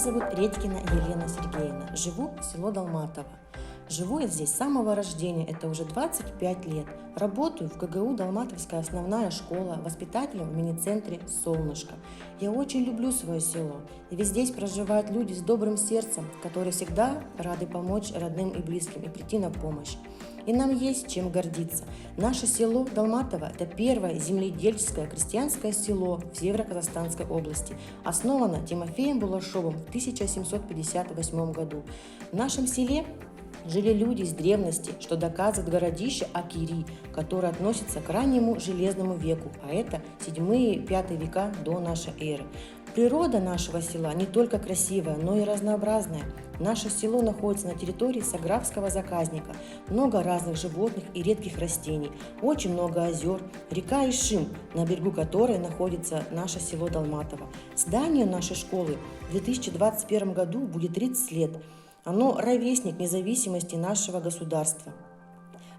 зовут Редькина Елена Сергеевна. Живу в село Долматово. Живу я здесь с самого рождения, это уже 25 лет. Работаю в ГГУ Долматовская основная школа, воспитателем в мини-центре «Солнышко». Я очень люблю свое село, ведь здесь проживают люди с добрым сердцем, которые всегда рады помочь родным и близким и прийти на помощь. И нам есть чем гордиться. Наше село Долматово – это первое земледельческое крестьянское село в Северо-Казахстанской области. Основано Тимофеем Булашовым в 1758 году. В нашем селе жили люди с древности, что доказывает городище Акири, которое относится к раннему железному веку, а это 7-5 века до нашей эры. Природа нашего села не только красивая, но и разнообразная. Наше село находится на территории Саграфского заказника. Много разных животных и редких растений. Очень много озер. Река Ишим, на берегу которой находится наше село Долматово. Зданию нашей школы в 2021 году будет 30 лет. Оно ровесник независимости нашего государства.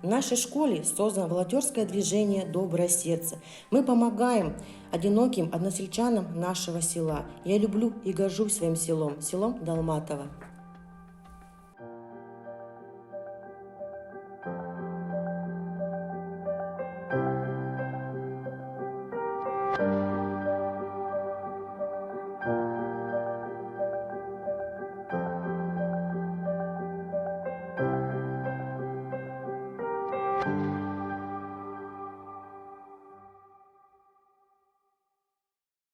В нашей школе создано волонтерское движение «Доброе сердце». Мы помогаем одиноким односельчанам нашего села. Я люблю и горжусь своим селом Долматово.